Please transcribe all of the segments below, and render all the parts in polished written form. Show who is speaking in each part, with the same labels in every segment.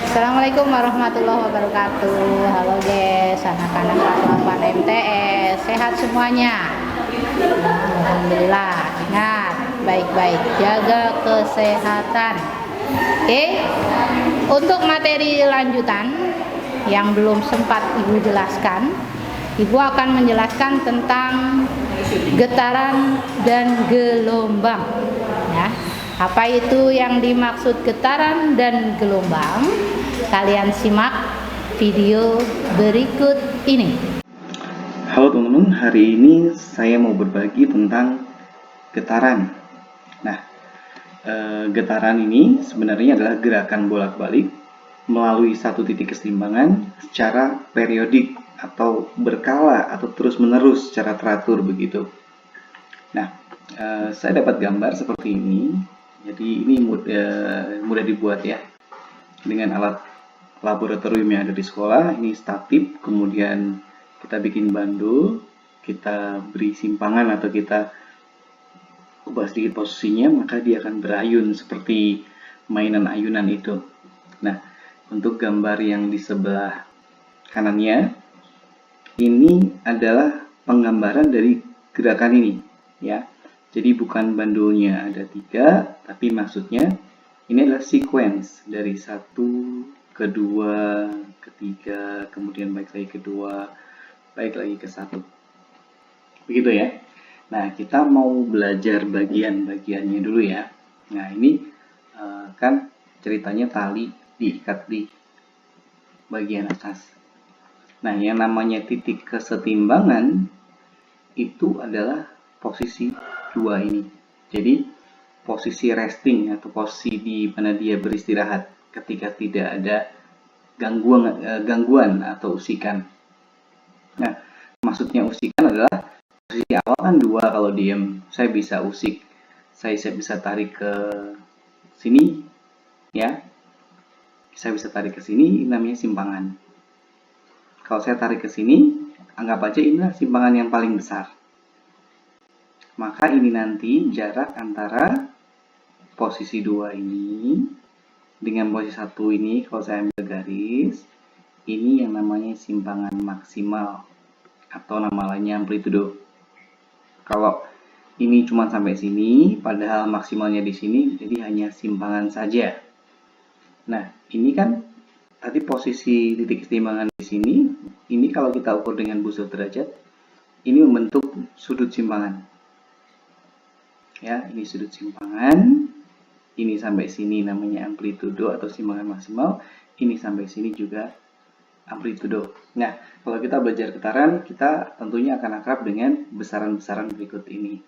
Speaker 1: Assalamualaikum warahmatullahi wabarakatuh. Halo guys, anak-anak kelas 8 MTS, sehat semuanya? Alhamdulillah. Ingat, baik-baik jaga kesehatan. Oke. Untuk materi lanjutan yang belum sempat Ibu jelaskan, Ibu akan menjelaskan tentang getaran dan gelombang. Ya. Apa itu yang dimaksud getaran dan gelombang? Kalian simak video berikut ini.
Speaker 2: Halo teman-teman, hari ini saya mau berbagi tentang getaran. Nah, getaran ini sebenarnya adalah gerakan bolak-balik melalui satu titik keseimbangan secara periodik atau berkala atau terus-menerus secara teratur begitu. Nah, saya dapat gambar seperti ini. Jadi ini mudah dibuat ya dengan alat laboratorium yang ada di sekolah. Ini statip, kemudian kita bikin bandul, kita beri simpangan atau kita ubah sedikit posisinya, maka dia akan berayun seperti mainan ayunan itu. Nah, untuk gambar yang di sebelah kanannya, ini adalah penggambaran dari gerakan ini ya. Jadi bukan bandulnya ada 3, tapi maksudnya ini adalah sequence dari 1 ke 2 ke 3, kemudian baik lagi ke 2, baik lagi ke 1. Begitu ya. Nah, kita mau belajar bagian-bagiannya dulu ya. Nah, ini kan ceritanya tali diikat di bagian atas. Nah, yang namanya titik kesetimbangan itu adalah posisi 2 ini. Jadi posisi resting atau posisi di mana dia beristirahat ketika tidak ada gangguan atau usikan. Nah, maksudnya usikan adalah posisi awal kan 2 kalau diem. Saya bisa usik, saya bisa tarik ke sini ya. Saya bisa tarik ke sini, namanya simpangan. Kalau saya tarik ke sini, anggap aja inilah simpangan yang paling besar. Maka ini nanti jarak antara posisi 2 ini dengan posisi 1 ini, kalau saya ambil garis, ini yang namanya simpangan maksimal atau nama lainnya amplitudo. Kalau ini cuma sampai sini, padahal maksimalnya di sini, jadi hanya simpangan saja. Nah, ini kan tadi posisi titik keseimbangan di sini, ini kalau kita ukur dengan busur derajat, ini membentuk sudut simpangan. Ya, ini sudut simpangan, ini sampai sini namanya amplitudo atau simpangan maksimal, ini sampai sini juga amplitudo. Nah, kalau kita belajar getaran, kita tentunya akan akrab dengan besaran-besaran berikut ini.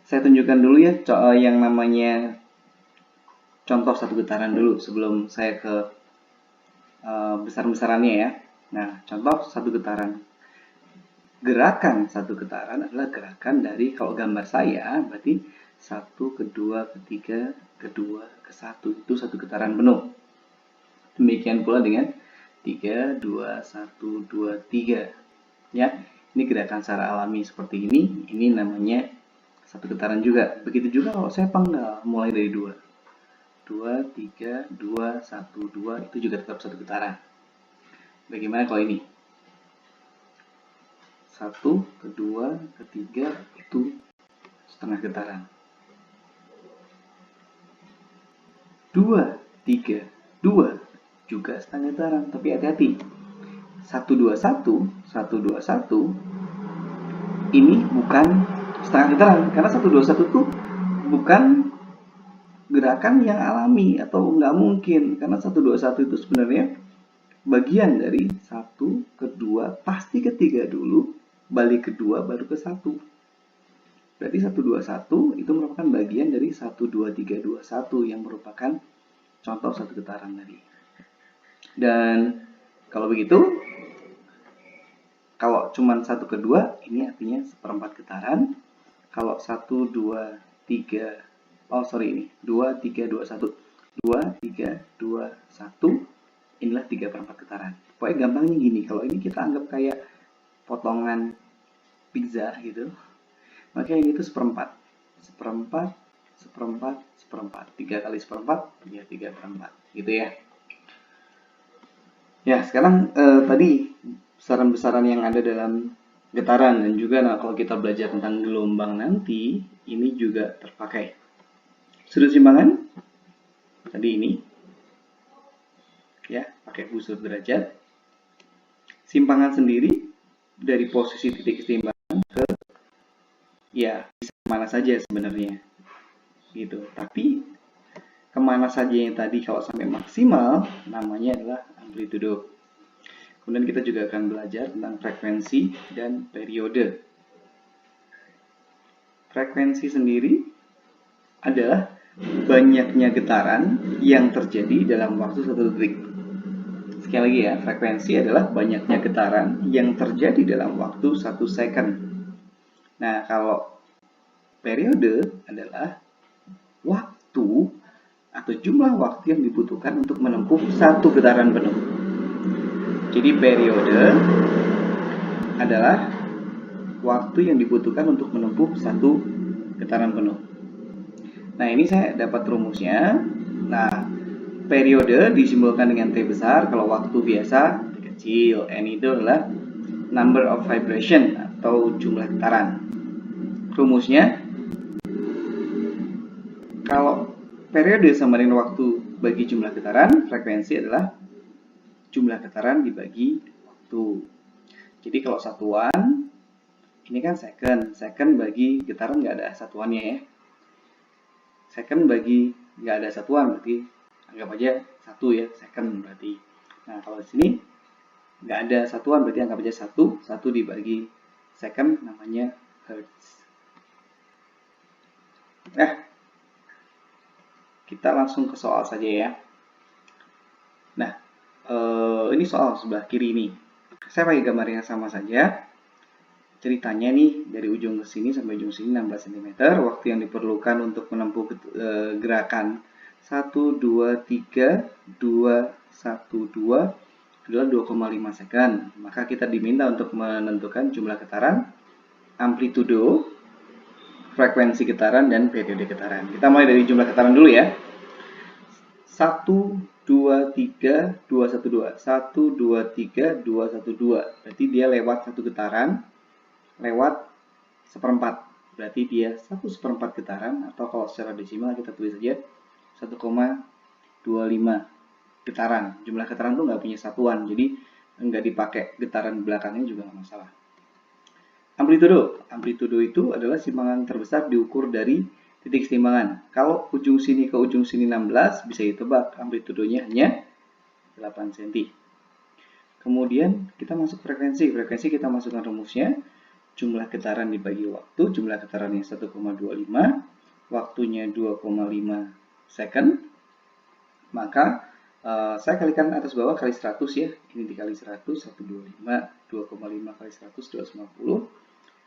Speaker 2: Saya tunjukkan dulu ya yang namanya contoh satu getaran dulu sebelum saya ke besar-besarannya ya. Nah, contoh satu getaran. Gerakan satu getaran adalah gerakan dari, kalau gambar saya berarti 1 ke 2 ke 3 ke 2 ke 1, itu satu getaran penuh. Demikian pula dengan 3 2 1 2 3 ya. Ini gerakan secara alami seperti ini namanya satu getaran juga. Begitu juga kalau saya penggal mulai dari 2 2 3 2 1 2, itu juga tetap satu getaran. Bagaimana kalau ini 1 ke 2 ke 3, itu setengah getaran. 2 3 2 juga setengah getaran, tapi hati-hati. 1 2 1 1 2 1 ini bukan setengah getaran, karena 1 2 1 itu bukan gerakan yang alami atau nggak mungkin, karena 1 2 1 itu sebenarnya bagian dari 1 ke 2, pasti ke 3 dulu, balik ke 2, baru ke 1. Berarti 1 2 1 itu merupakan bagian dari 1 2 3 2 1 yang merupakan contoh satu getaran tadi. Dan kalau begitu, kalau cuma 1 ke 2, ini artinya seperempat getaran. Kalau 1 2 3, ini 2 3 2 1 2 3 2 1, inilah 3/4 getaran. Pokoknya gampangnya gini, kalau ini kita anggap kayak potongan pizza gitu, maka ini itu seperempat seperempat, seperempat. 3 kali seperempat, ya 3/4. Gitu ya. Ya, sekarang tadi besaran-besaran yang ada dalam getaran dan juga kalau kita belajar tentang gelombang nanti, ini juga terpakai. Sudut simpangan tadi ini, ya, pakai busur derajat. Simpangan sendiri dari posisi titik simpangan ke, ya, bisa kemana saja sebenarnya, gitu. Tapi kemana saja yang tadi kalau sampai maksimal, namanya adalah amplitudo. Kemudian kita juga akan belajar tentang frekuensi dan periode. Frekuensi sendiri adalah banyaknya getaran yang terjadi dalam waktu 1 detik. Sekali lagi ya, frekuensi adalah banyaknya getaran yang terjadi dalam waktu 1 second. Nah, kalau periode adalah waktu atau jumlah waktu yang dibutuhkan untuk menempuh satu getaran penuh. Jadi periode adalah waktu yang dibutuhkan untuk menempuh satu getaran penuh. Nah, ini saya dapat rumusnya. Nah, periode disimbolkan dengan T besar, kalau waktu biasa T kecil. N itu adalah number of vibration atau jumlah getaran. Rumusnya, kalau periode sama dengan waktu bagi jumlah getaran, frekuensi adalah jumlah getaran dibagi waktu. Jadi kalau satuan, ini kan second. Second bagi getaran nggak ada satuannya ya. Second bagi nggak ada satuan, berarti anggap aja 1 ya, second berarti. Nah, kalau di sini nggak ada satuan, berarti anggap aja 1. 1 dibagi second namanya hertz. Kita langsung ke soal saja ya. Nah, ini soal sebelah kiri ini. Saya pakai gambar yang sama saja. Ceritanya nih, dari ujung ke sini sampai ujung sini 16 cm. Waktu yang diperlukan untuk menempuh gerakan 1, 2, 3, 2, 1, 2 adalah 2,5 second. Maka kita diminta untuk menentukan jumlah getaran, amplitudo, frekuensi getaran, dan periode getaran. Kita mulai dari jumlah getaran dulu ya. 1, 2, 3, 2, 1, 2. 1, 2, 3, 2, 1, 2. Berarti dia lewat satu getaran, lewat seperempat. Berarti dia 1/4 getaran, atau kalau secara desimal kita tulis saja 1,25 getaran. Jumlah getaran itu nggak punya satuan, jadi nggak dipakai getaran belakangnya juga nggak masalah. Amplitudo. Amplitudo itu adalah simpangan terbesar diukur dari titik simpangan. Kalau ujung sini ke ujung sini 16, bisa ditebak amplitudonya hanya 8 cm. Kemudian kita masuk frekuensi. Frekuensi kita masukkan rumusnya. Jumlah getaran dibagi waktu. Jumlah getarannya 1,25. Waktunya 2,5 second. Maka saya kalikan atas bawah kali 100 ya. Ini dikali 100, 125, 2,5 kali 100, 250.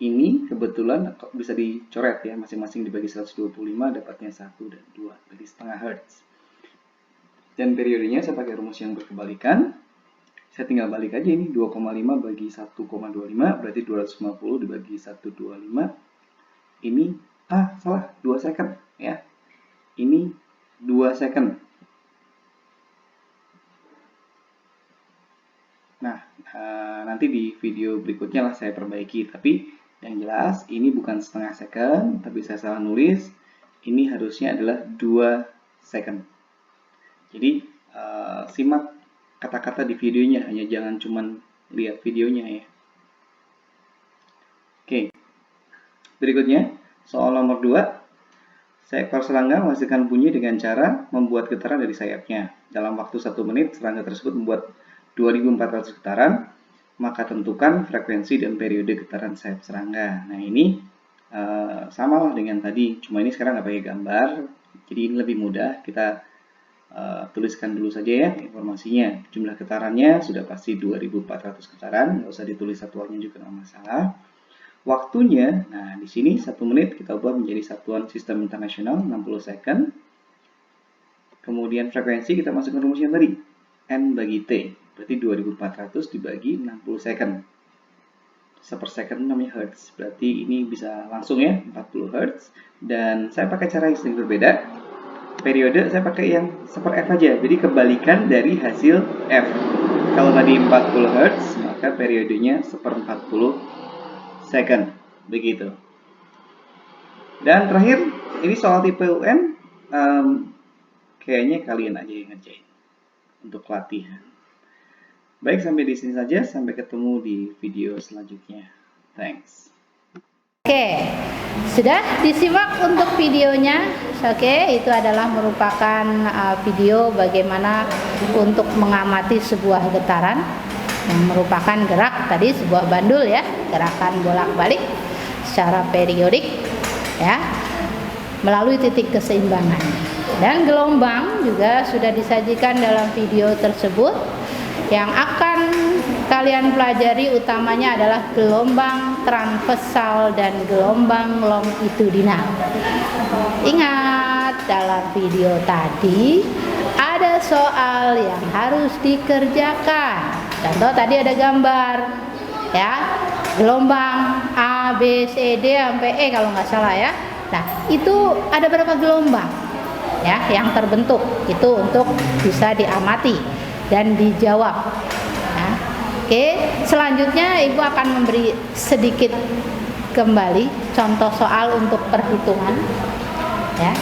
Speaker 2: Ini kebetulan bisa dicoret ya, masing-masing dibagi 125 dapatnya 1 dan 2, jadi setengah hertz. Dan periodenya saya pakai rumus yang berkebalikan. Saya tinggal balik aja ini, 2,5 bagi 1,25 berarti 250 dibagi 125. Ini salah, 2 second ya. Ini 2 second. Nah, nanti di video berikutnya lah saya perbaiki, tapi yang jelas ini bukan setengah second, tapi saya salah nulis. Ini harusnya adalah 2 second. Jadi simak kata-kata di videonya, hanya jangan cuman lihat videonya ya. Oke. Berikutnya, soal nomor 2. Seekor serangga menghasilkan bunyi dengan cara membuat getaran dari sayapnya. Dalam waktu 1 menit, serangga tersebut membuat 2400 getaran. Maka tentukan frekuensi dan periode getaran sayap serangga. Nah, ini sama lah dengan tadi, cuma ini sekarang nggak pakai gambar, jadi ini lebih mudah. Kita tuliskan dulu saja ya informasinya. Jumlah getarannya sudah pasti 2400 getaran, nggak usah ditulis satuannya juga nggak masalah. Waktunya, nah di sini 1 menit kita ubah menjadi satuan sistem internasional 60 second. Kemudian frekuensi kita masukkan rumusnya tadi, N bagi T. Berarti 2400 dibagi 60 second. 1/second namanya Hertz. Berarti ini bisa langsung ya 40 Hertz. Dan saya pakai cara yang sedikit berbeda. Periode saya pakai yang 1/f aja. Jadi kebalikan dari hasil F. Kalau tadi 40 Hertz, maka periodenya 1/40 second. Begitu. Dan terakhir, ini soal tipe UN. Kayaknya kalian aja yang ngerjain untuk latihan. Baik, sampai di sini saja. Sampai ketemu di video selanjutnya. Thanks.
Speaker 1: Oke, sudah disimak untuk videonya. Oke, itu adalah merupakan video bagaimana untuk mengamati sebuah getaran yang merupakan gerak tadi sebuah bandul ya, gerakan bolak-balik secara periodik ya, melalui titik keseimbangan. Dan gelombang juga sudah disajikan dalam video tersebut. Yang akan kalian pelajari utamanya adalah gelombang transversal dan gelombang longitudinal. Ingat, dalam video tadi ada soal yang harus dikerjakan. Contoh tadi ada gambar ya, gelombang A, B, C, D sampai E kalau nggak salah ya. Nah, itu ada berapa gelombang ya yang terbentuk? Itu untuk bisa diamati dan dijawab. Nah, oke, selanjutnya Ibu akan memberi sedikit kembali contoh soal untuk perhitungan. Ya,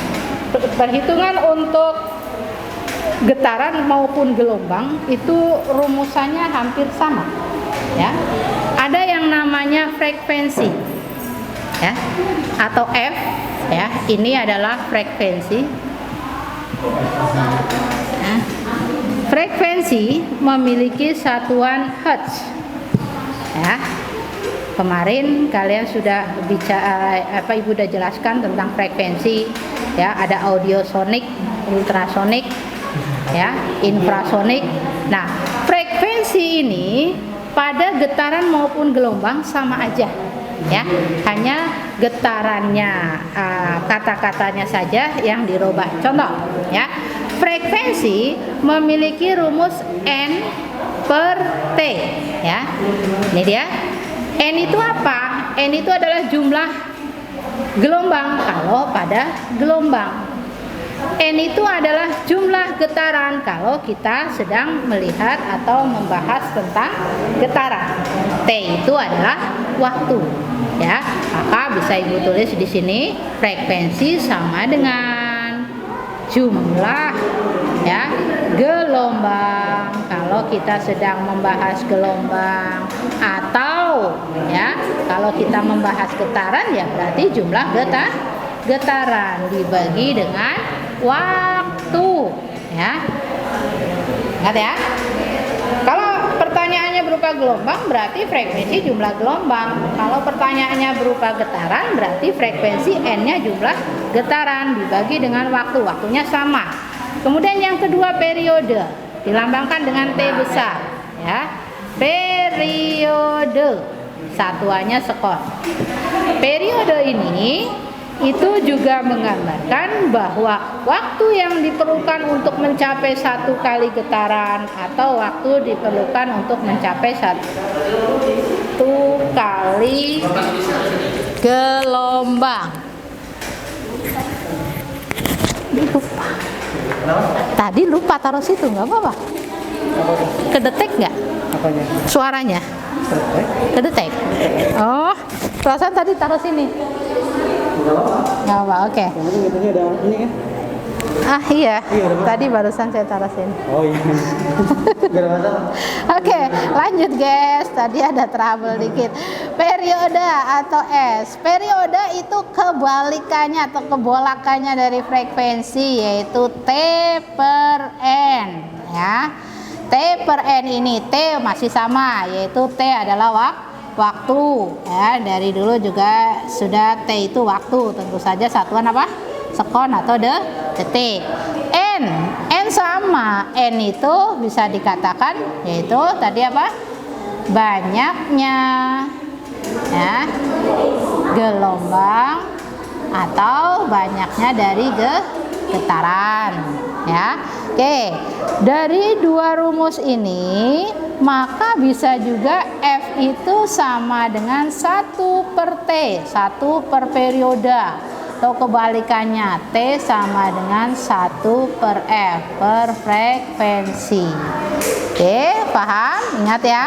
Speaker 1: perhitungan untuk getaran maupun gelombang itu rumusannya hampir sama. Ya, ada yang namanya frekuensi, ya, atau F. Ya, ini adalah frekuensi. Nah, frekuensi memiliki satuan Hertz. Ya. Kemarin kalian sudah bicara Ibu sudah jelaskan tentang frekuensi ya, ada audiosonik, ultrasonik ya, infrasonik. Nah, frekuensi ini pada getaran maupun gelombang sama aja ya. Hanya getarannya kata-katanya saja yang dirubah. Contoh ya. Frekuensi memiliki rumus N per T ya. Ini dia. N itu apa? N itu adalah jumlah gelombang kalau pada gelombang. N itu adalah jumlah getaran kalau kita sedang melihat atau membahas tentang getaran. T itu adalah waktu ya. Maka bisa Ibu tulis di sini frekuensi sama dengan jumlah ya gelombang kalau kita sedang membahas gelombang, atau ya kalau kita membahas getaran ya berarti jumlah getaran dibagi dengan waktu ya. Ingat ya, kalau pertanyaannya berupa gelombang berarti frekuensi jumlah gelombang. Kalau pertanyaannya berupa getaran berarti frekuensi N-nya jumlah getaran dibagi dengan waktu. Waktunya sama. Kemudian yang kedua periode dilambangkan dengan T besar ya. Periode satuannya sekon. Periode ini itu juga menggambarkan bahwa waktu yang diperlukan untuk mencapai satu kali getaran atau waktu diperlukan untuk mencapai satu kali gelombang. Lupa. Tadi lupa taruh situ, nggak apa-apa. Kedetek nggak?
Speaker 2: Apanya?
Speaker 1: Suaranya? Kedetek. Oh, perasaan tadi taruh sini. Nggak apa, oke.
Speaker 2: Yang penting itunya ada ini kan?
Speaker 1: Ah iya, tadi barusan saya taruh sini.
Speaker 2: Oh iya. Gak ada masalah.
Speaker 1: Oke, lanjut guys. Tadi ada trouble dikit. Periode atau S. Periode itu kebalikannya atau kebolakannya dari frekuensi, yaitu T per N ya. T per N ini T masih sama, yaitu T adalah waktu ya. Dari dulu juga sudah T itu waktu. Tentu saja satuan apa? Sekon atau detik. N sama, N itu bisa dikatakan yaitu tadi apa? Banyaknya ya gelombang atau banyaknya dari getaran ya. Oke, dari dua rumus ini maka bisa juga F itu sama dengan 1/T, 1 per periode. Atau kebalikannya, T sama dengan 1/F, per frekuensi. Oke, paham? Ingat ya.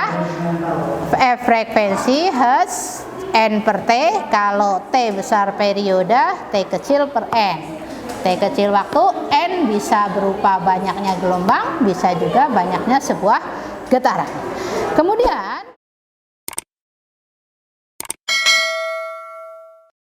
Speaker 1: F frekuensi Hertz, N per T. Kalau T besar periode, T kecil per N. T kecil waktu, N bisa berupa banyaknya gelombang, bisa juga banyaknya sebuah getaran. Kemudian